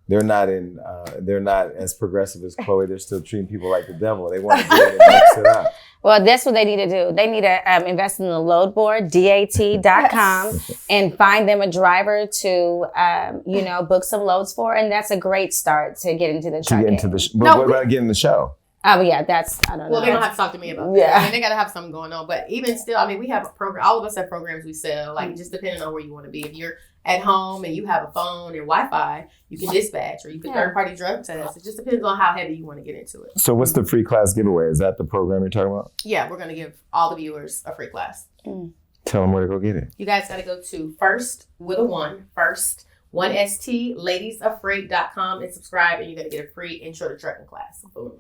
E: they're not as progressive as Chloe. They're still treating people like the devil. They want to get in and mix it up.
F: Well, that's what they need to do. They need to invest in the load board, DAT.com, and find them a driver to, book some loads for. And that's a great start to get into the
E: To
F: trucking.
E: get into the but what about getting the show?
F: Oh, yeah, that's, I don't know.
B: Well, they don't have to talk to me about that. I mean, they got to have something going on. But even still, I mean, we have a program. All of us have programs we sell, like just depending on where you want to be. If you're at home and you have a phone and Wi-Fi, you can dispatch or you can third-party drug test. It just depends on how heavy you want to get into it.
E: So what's the free class giveaway? Is that the program you're talking about?
B: Yeah, we're going to give all the viewers a free class.
E: Tell them where to go get it.
B: You guys got to go to first, ladiesafreight.com and subscribe, and you're going to get a free intro to trucking class. Boom.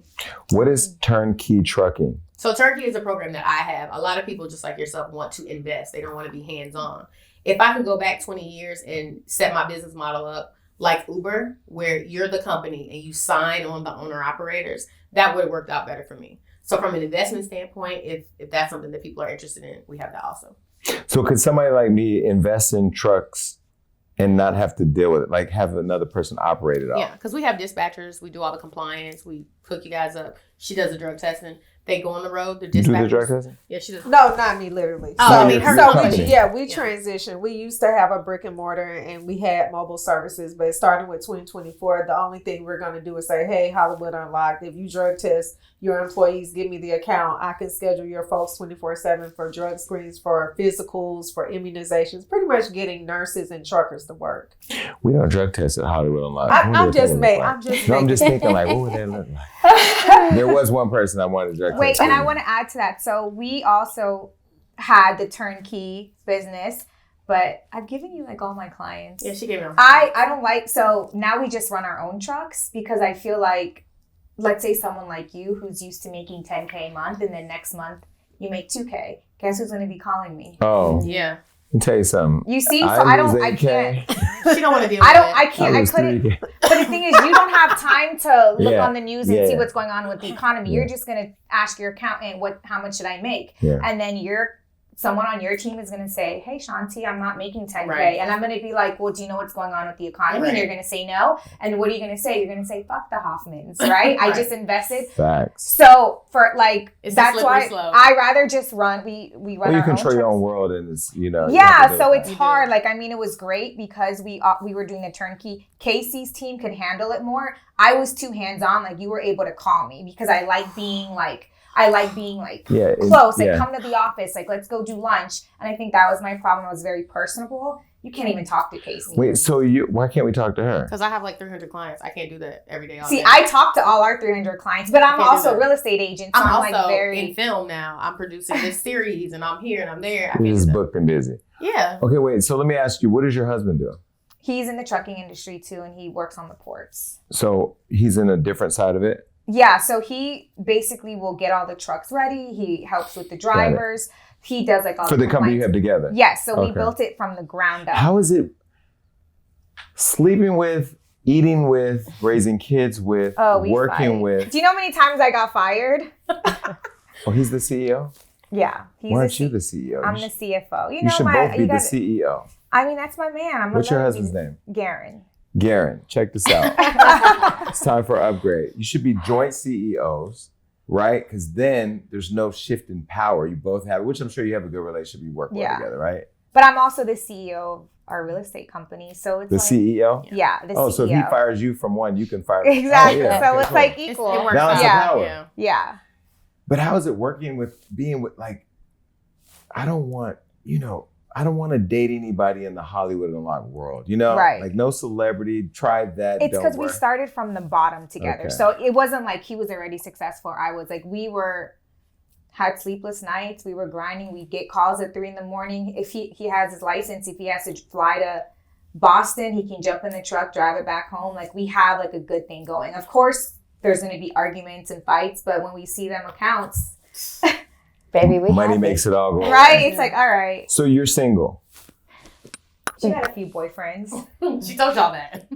E: What is turnkey trucking?
B: So Turnkey is a program that I have. A lot of people, just like yourself, want to invest. They don't want to be hands-on. If I could go back 20 years and set my business model up like Uber, where you're the company and you sign on the owner-operators, that would have worked out better for me. So from an investment standpoint, if that's something that people are interested in, we have that also.
E: So could somebody like me invest in trucks and not have to deal with it, like have another person operate it all?
B: Yeah, because we have dispatchers. We do all the compliance. We hook you guys up. She does the drug testing. They go on the road. The
E: You
B: dispatchers.
E: do the drug testing?
B: Yeah, she does.
C: No, not me, literally.
B: Oh, I mean, her company.
C: We transitioned. We used to have a brick and mortar and we had mobile services, but starting with 2024, the only thing we're going to do is say, hey, Hollywood Unlocked, if you drug test your employees, give me the account. I can schedule your folks 24/7 for drug screens, for physicals, for immunizations, pretty much getting nurses and truckers to work.
E: We don't drug test at Hollywood Unlocked.
C: I'm just
E: thinking, like, what would that look like? There was one person I wanted to drug test.
D: Wait, and I want to add to that. So we also had the turnkey business, but I've given you like all my clients.
B: Yeah, she gave me.
D: I don't like, so now we just run our own trucks because I feel like, let's say someone like you who's used to making $10K a month and then next month you make $2K. Guess who's going to be calling me?
E: Oh.
B: Yeah.
E: Let me tell you something.
D: You see, so I
E: lose
D: can't.
E: 8K.
B: She don't want to deal with it.
D: I can't, I
E: lose
D: couldn't.
E: 3K.
D: But the thing is, you don't have time to look
E: Yeah.
D: on the news and
E: Yeah.
D: see what's going on with the economy.
E: Yeah.
D: You're just gonna ask your accountant, how much should I make?
E: Yeah.
D: And then someone on your team is gonna say, hey, Shanti, I'm not making 10K.
B: Right.
D: And I'm gonna be like, well, do you know what's going on with the economy?
B: Right.
D: And you're gonna say no. And what are you gonna say? You're gonna say, fuck the Hoffmans, right? I
B: Right.
D: just invested.
E: Facts.
D: So for like,
B: It's a
D: that's
B: slippery
D: why
B: slope.
D: I rather just run. We run
E: Well, you
D: our
E: control
D: own
E: your own
D: trips.
E: world, and it's you have to
D: Yeah,
E: do
D: so
E: it.
D: it's
B: You
D: hard.
B: do.
D: Like, I mean, it was great because we were doing a turnkey. Casey's team could handle it more. I was too hands-on. Like, you were able to call me because I like being
E: Yeah,
D: close. Like,
E: yeah.
D: come to the office. Like, let's go do lunch. And I think that was my problem. I was very personable. You can't even talk to Casey.
E: Wait, so why can't we talk to her?
B: Because I have like 300 clients. I can't do that every day. All
D: See,
B: day.
D: I talk to all our 300 clients, but I'm
B: Can't do
D: also a
B: that.
D: real estate agent. So
B: I'm
D: I'm,
B: also
D: like very.
B: in film now. I'm producing this series, and I'm here and I'm there. I
E: You're
B: can't
E: just
B: do that.
E: booked and busy.
B: Yeah.
E: Okay, wait. So let me ask you, what does your husband do?
D: He's in the trucking industry too, and he works on the ports.
E: So he's in a different side of it.
D: Yeah, so he basically will get all the trucks ready. He helps with the drivers. He does like all
E: For the company you have
D: compliance.
E: together.
D: Yes, so we
E: Okay.
D: built it from the ground up.
E: How is it sleeping with, eating with, raising kids with,
D: We
E: working
D: fight.
E: with?
D: Do you know how many times I got fired?
E: Oh, he's the CEO?
D: Yeah, he's
E: Why
D: the
E: aren't you the CEO?
D: I'm
E: You
D: the
E: sh-
D: CFO. You
E: You
D: know,
E: should both be the CEO.
D: I mean, that's my man. I'm
E: What's your
D: gonna
E: husband's
D: be-
E: name?
D: Garen.
E: Garen. Check this out. It's time for an upgrade. You should be joint CEOs, right? Because then there's no shift in power. You both have, which I'm sure you have a good relationship. You work well
D: Yeah.
E: together, right?
D: But I'm also the CEO of our real estate company, so it's
E: The
D: like,
E: CEO?
D: Yeah, the
E: Oh,
D: CEO.
E: so if he fires you from one, you can fire him.
D: Exactly.
E: Oh, yeah.
D: So
E: Okay,
D: it's
E: cool.
D: like
B: It's-
D: equal.
B: It works
E: Balance
B: out.
E: of
D: Yeah.
E: power.
B: Yeah.
D: Yeah.
E: But how is it working with being with, like, I don't want to date anybody in the Hollywood Unlocked world,
D: Right.
E: Like no celebrity, tried that,
D: It's
E: don't
D: because we
E: work.
D: started from the bottom together.
E: Okay.
D: So it wasn't like he was already successful. I was like, had sleepless nights. We were grinding. We'd get calls at 3 a.m. If he has his license, if he has to fly to Boston, he can jump in the truck, drive it back home. Like, we have like a good thing going. Of course, there's going to be arguments and fights, but when we see them accounts,
F: Baby, we
E: Money
F: happy.
E: makes it all go away.
D: right? It's like, all right.
E: So you're single.
D: She had a few boyfriends.
B: She told y'all that.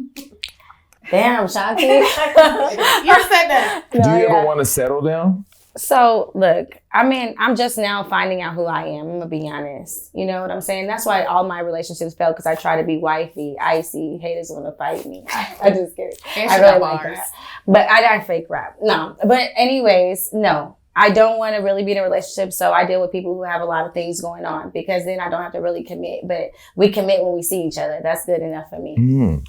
F: Damn, Shanti.
B: You said that.
E: Do you ever want to settle down?
F: So, look, I mean, I'm just now finding out who I am. I'm going to be honest. You know what I'm saying? That's why all my relationships fail, because I try to be wifey, icy, haters want to fight me. I just kidding.
B: And
F: I
B: she
F: really
B: got
F: like
B: bars.
F: that. But I fake rap. No. But anyways, no. I don't want to really be in a relationship, so I deal with people who have a lot of things going on, because then I don't have to really commit. But we commit when we see each other. That's good enough for me.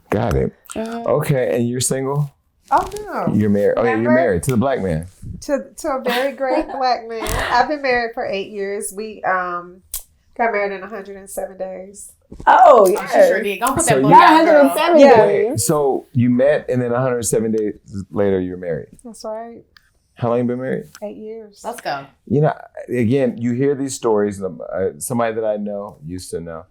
E: Got it. Okay, and you're single?
G: Oh no,
E: You're married. Oh, yeah, you're
D: Remember?
E: married to the black man.
G: to a very great black man. I've been married for 8 years. We got married in 107 days.
F: Oh,
B: Oh,
F: yeah.
B: she sure did. Go put
E: So
B: that
E: you-
B: book out, girl.
F: 107
G: Yeah.
F: days.
E: Wait, so you met and then 107 days later you're married.
G: That's right.
E: How long you been married?
G: 8 years.
B: Let's go.
E: Again, you hear these stories. Somebody that I know used to know.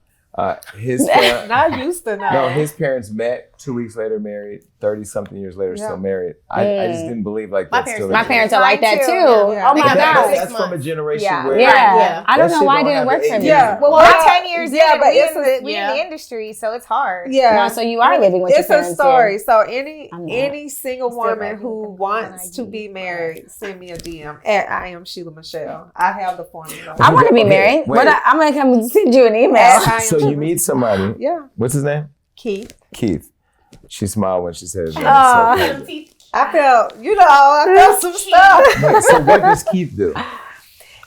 E: His parents,
G: Not used to know.
E: no, his parents met 2 weeks later, married. 30-something years later,
G: Yeah.
E: still married. I just didn't believe like
B: My
E: that's still.
F: My
E: the
F: parents
E: case.
F: are like that
D: Mine
F: too.
D: too.
G: Yeah.
F: Oh my
E: But
F: God.
E: that's from a generation
D: Yeah.
E: where.
F: Yeah.
B: Yeah.
F: I don't
E: That
F: know
E: shit
F: why it
E: don't
F: didn't
E: have
F: work
E: the
F: for
E: 8
F: me.
G: Yeah.
D: Well,
G: Well,
D: we're 10 years
G: yeah,
D: in,
G: but
D: and we
G: it's
D: in
B: yeah.
D: the industry, so it's hard.
G: Yeah.
F: No, so you are living with your
G: It's a
F: parents.
G: story.
F: then.
G: So
F: I'm not.
G: any single
D: Still
G: woman
D: writing
G: who
D: with the
G: wants to
D: IG.
G: be married, send me a DM at I am Sheila Michelle. I have the formula.
F: I want to be
E: Okay,
F: married,
E: wait.
F: but I'm going to come send you an email.
G: At I am
E: So you
G: Sheila-
E: meet somebody.
G: Yeah,
E: What's his name?
G: Keith.
E: Keith. She smiled when she said his name.
F: Aw.
E: It's so crazy.
G: I felt some stuff.
E: Wait, so what does Keith do?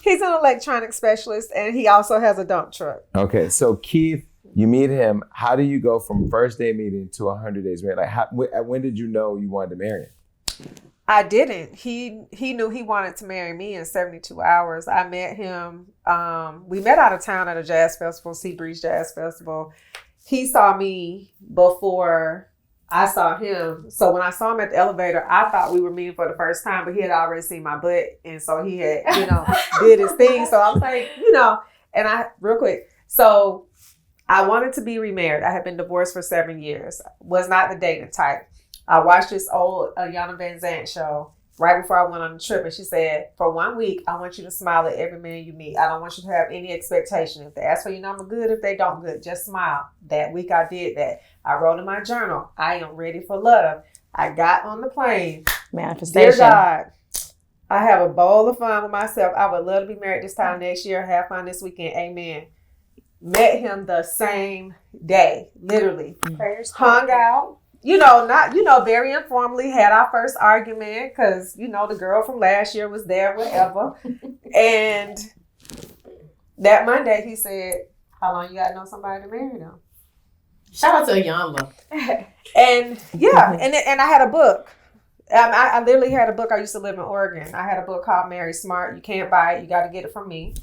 G: He's an electronic specialist, and he also has a dump truck.
E: Okay, so Keith, you meet him. How do you go from first day meeting to 100 days married? Like, when did you know you wanted to marry him?
G: I didn't. He knew he wanted to marry me in 72 hours. I met him. We met out of town at a jazz festival, Sea Breeze Jazz Festival. He saw me before I saw him. So when I saw him at the elevator, I thought we were meeting for the first time, but he had already seen my butt. And so he had, did his thing. So I was like, and real quick. So I wanted to be remarried. I had been divorced for 7 years. Was not the dating type. I watched this old Yana Van Zant show, right before I went on the trip, and she said, for 1 week, I want you to smile at every man you meet. I don't want you to have any expectation. If they ask for your number, good. If they don't, good. Just smile. That week I did that. I wrote in my journal, I am ready for love. I got on the plane.
F: Manifestation.
G: Dear God, I have a bowl of fun with myself. I would love to be married this time next year. Have fun this weekend. Amen. Met him the same day, literally.
D: Prayers.
G: Hung out. Very informally, had our first argument because, the girl from last year was there, whatever. And that Monday, he said, how long you got to know somebody to marry them?
B: Shout out to Ayanla.
G: And yeah, and I had a book. I literally had a book. I used to live in Oregon. I had a book called Marry Smart. You can't buy it. You got to get it from me.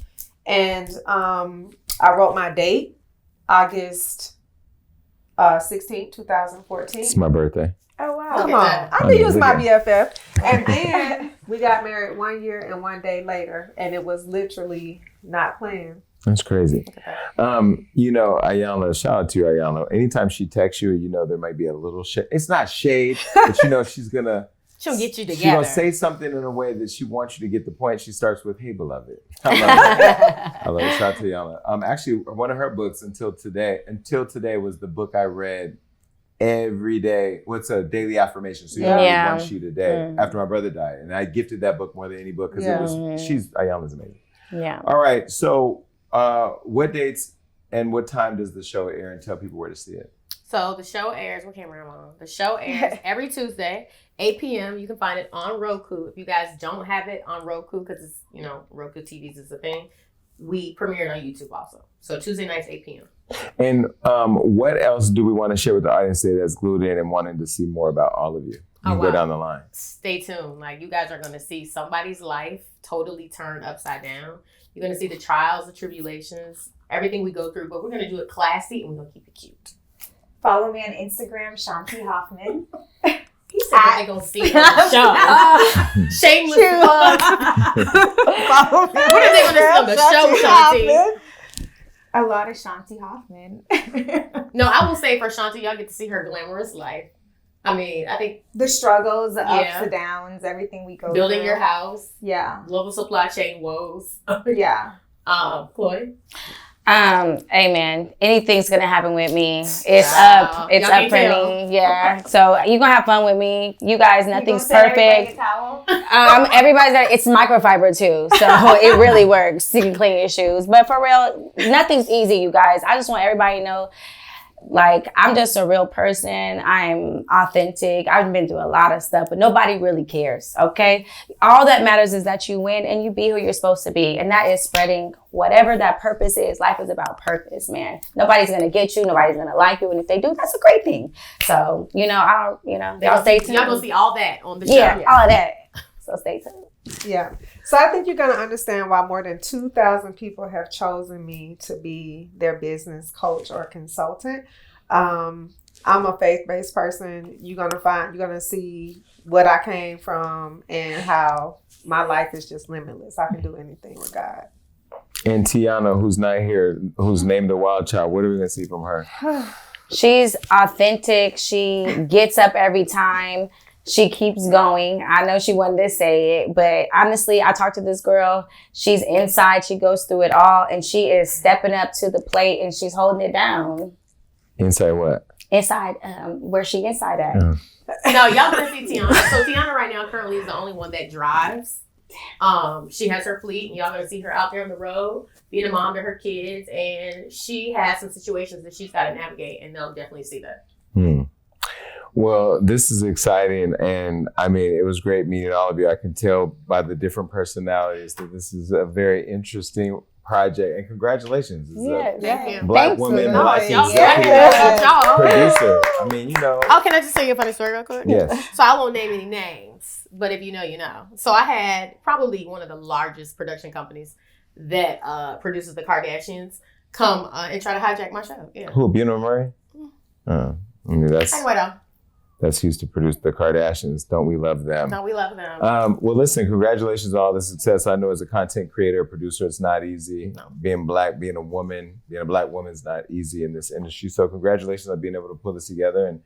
G: And I wrote my date, August 16th, 2014.
E: It's my birthday.
D: Oh, wow.
G: Come on. I knew you was my BFF. And then we got married 1 year and 1 day later. And it was literally not planned.
E: That's crazy. Ayanla, shout out to you, Ayanla. Anytime she texts you, there might be a little shade. It's not shade, but she's gonna.
B: She'll get you together.
E: She's gonna say something in a way that she wants you to get the point. She starts with, "Hey, beloved." I love it. I love it. Shout out to Ayanla. Actually, one of her books until today was the book I read every day. What's a daily affirmation? So you read one sheet a day after my brother died, and I gifted that book more than any book because Ayanla's amazing.
F: Yeah.
E: All right, so. What dates and what time does the show air, and tell people where to see it?
B: So the show airs, what camera am I on? The show airs every Tuesday, 8 p.m. You can find it on Roku. If you guys don't have it on Roku, because it's, Roku TVs is a thing, we premiere it on YouTube also. So Tuesday nights, 8 p.m.
E: And what else do we want to share with the audience today that's glued in and wanting to see more about all of you? You go down the line.
B: Stay tuned. Like, you guys are going to see somebody's life totally turned upside down. You're going to see the trials, the tribulations, everything we go through, but we're going to do it classy and we're going to keep it cute.
D: Follow me on Instagram, Shanti Hoffman.
B: He said that they're going to see it on the show. Shameless plug. What are they going to see on the show, Shanti?
D: A lot of Shanti Hoffman.
B: No, I will say for Shanti, y'all get to see her glamorous life. I mean, I think
D: the struggles, the ups, the downs, everything we go
B: building
D: through.
B: your house.
D: Yeah.
B: Global supply chain woes.
D: Yeah.
B: Chloe?
F: Amen. Anything's gonna happen with me. It's up. It's up for me. Yeah. So you're gonna have fun with me. You guys, nothing's perfect. It's microfiber too. So it really works. You can clean your shoes. But for real, nothing's easy, you guys. I just want everybody to know, like, I'm just a real person. I'm authentic. I've been through a lot of stuff, but nobody really cares, okay? All that matters is that you win and you be who you're supposed to be. And that is spreading whatever that purpose is. Life is about purpose, man. Nobody's going to get you. Nobody's going to like you. And if they do, that's a great thing. So, y'all stay tuned.
B: Y'all going to see all that on the show.
F: Yeah, all of that. So stay tuned.
G: Yeah. So I think you're going to understand why more than 2,000 people have chosen me to be their business coach or consultant. I'm a faith-based person. You're going to see what I came from and how my life is just limitless. I can do anything with God.
E: And Tiana, who's not here, who's named the wild child, what are we going to see from her?
F: She's authentic. She gets up every time. She keeps going. I know she wanted to say it, but honestly, I talked to this girl. She's inside. She goes through it all, and she is stepping up to the plate, and she's holding it down.
E: Inside what?
F: Inside, where she inside at.
E: Yeah.
B: No, y'all gonna see Tiana. So Tiana right now currently is the only one that drives. She has her fleet, and y'all gonna see her out there on the road, being a mom to her kids, and she has some situations that she's got to navigate, and they'll definitely see that.
E: Well, this is exciting, and I mean, it was great meeting all of you. I can tell by the different personalities that this is a very interesting project, and congratulations.
B: Thank you.
E: Black
F: Thanks
E: woman,
F: so
E: black
F: much.
B: Y'all.
E: producer. I mean,
B: Oh, can I just tell you a funny story real quick?
E: Yes.
B: So I won't name any names, but if you know, you know. So I had probably one of the largest production companies that produces the Kardashians come and try to hijack my show. Yeah.
E: Who, Bino Murray? I mean, that's used to produce the Kardashians. Don't we love them?
B: No, we love them.
E: Well, listen, congratulations on all the success. I know as a content creator, producer, it's not easy. No. Being black, being a woman, being a black woman is not easy in this industry. So congratulations on being able to pull this together and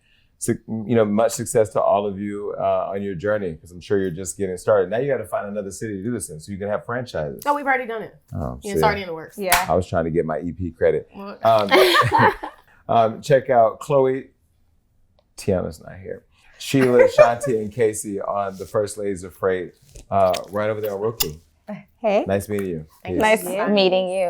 E: much success to all of you on your journey, because I'm sure you're just getting started. Now you got to find another city to do this in so you can have franchises.
B: Oh, we've already done it.
E: Oh,
B: It's already in the works.
D: Yeah.
E: I was trying to get my EP credit. Check out Chloe. Tiana's not here. Sheila, Shanti, and Casey on the First Ladies of Freight right over there on Roku.
D: Hey.
E: Nice meeting you.
F: Nice meeting you.